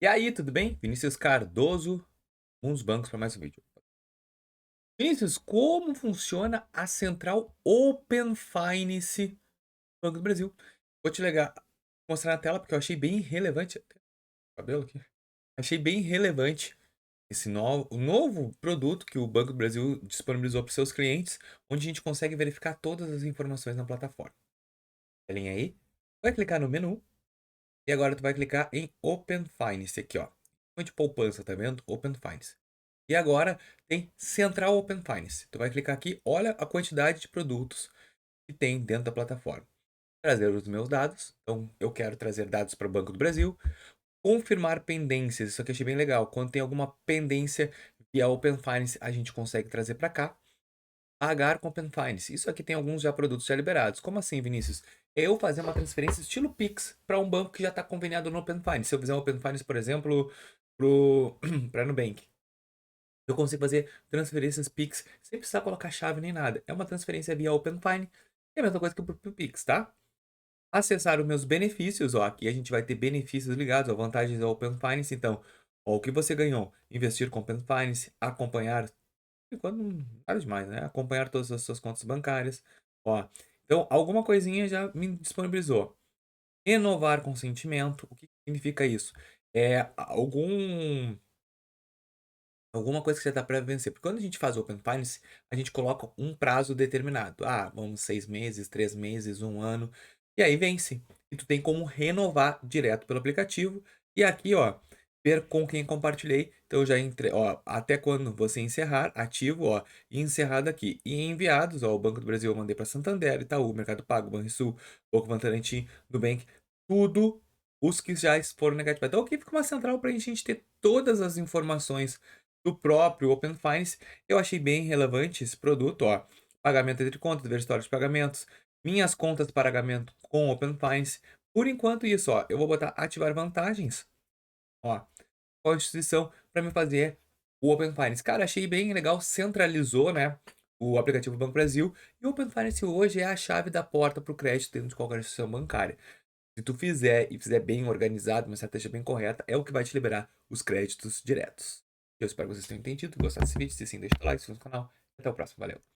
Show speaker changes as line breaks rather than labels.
E aí, tudo bem? Vinícius Cardoso, uns bancos para mais um vídeo. Vinícius, como funciona a central Open Finance do Banco do Brasil? Vou te mostrar na tela porque eu achei bem relevante. Cabelo aqui. Achei bem relevante o novo produto que o Banco do Brasil disponibilizou para seus clientes, onde a gente consegue verificar todas as informações na plataforma. Telinha aí. Vai clicar no menu e agora tu vai clicar em Open Finance aqui, ó. De poupança, tá vendo? Open Finance. E agora tem Central Open Finance. Tu vai clicar aqui, olha a quantidade de produtos que tem dentro da plataforma. Trazer os meus dados. Então, eu quero trazer dados para o Banco do Brasil. Confirmar pendências. Isso aqui eu achei bem legal. Quando tem alguma pendência via Open Finance, a gente consegue trazer para cá. Pagar com Open Finance. Isso aqui tem alguns já produtos já liberados. Como assim, Vinícius? Eu fazer uma transferência estilo Pix para um banco que já está conveniado no Open Finance. Se eu fizer um Open Finance, por exemplo, para Nubank, eu consigo fazer transferências Pix sem precisar colocar chave nem nada. É uma transferência via OpenFine. É a mesma coisa que o Pix, tá? Acessar os meus benefícios, ó. Aqui a gente vai ter benefícios ligados, ó, vantagens ao Open Finance. Então, ó, o que você ganhou? Investir com Open Finance, acompanhar, enquanto nada demais, né? Acompanhar todas as suas contas bancárias, ó. Então, alguma coisinha já me disponibilizou. Renovar consentimento. O que significa isso? É alguma coisa que você está para vencer. Porque quando a gente faz Open Finance, a gente coloca um prazo determinado. Ah, vamos 6 meses, 3 meses, um ano. E aí vence. E tu tem como renovar direto pelo aplicativo. E aqui, ó, ver com quem compartilhei. Então eu já entrei, ó, até quando você encerrar, ativo, ó, e encerrado aqui. E enviados, ó, o Banco do Brasil eu mandei para Santander, Itaú, Mercado Pago, Banrisul, Banco Votorantim, Nubank, tudo os que já foram negativados. Então aqui fica uma central para a gente ter todas as informações do próprio Open Finance. Eu achei bem relevante esse produto, ó. Pagamento entre contas, ver história de pagamentos, minhas contas de pagamento com Open Finance. Por enquanto isso, ó, eu vou botar ativar vantagens, ó, com a instituição para me fazer o Open Finance. Cara, achei bem legal, centralizou, né, o aplicativo Banco Brasil, e o Open Finance hoje é a chave da porta para o crédito dentro de qualquer instituição bancária. Se tu fizer e fizer bem organizado, uma estratégia bem correta, é o que vai te liberar os créditos diretos. Eu espero que vocês tenham entendido, gostado desse vídeo. Se sim, deixa o like, se inscreva no canal. Até o próximo, valeu!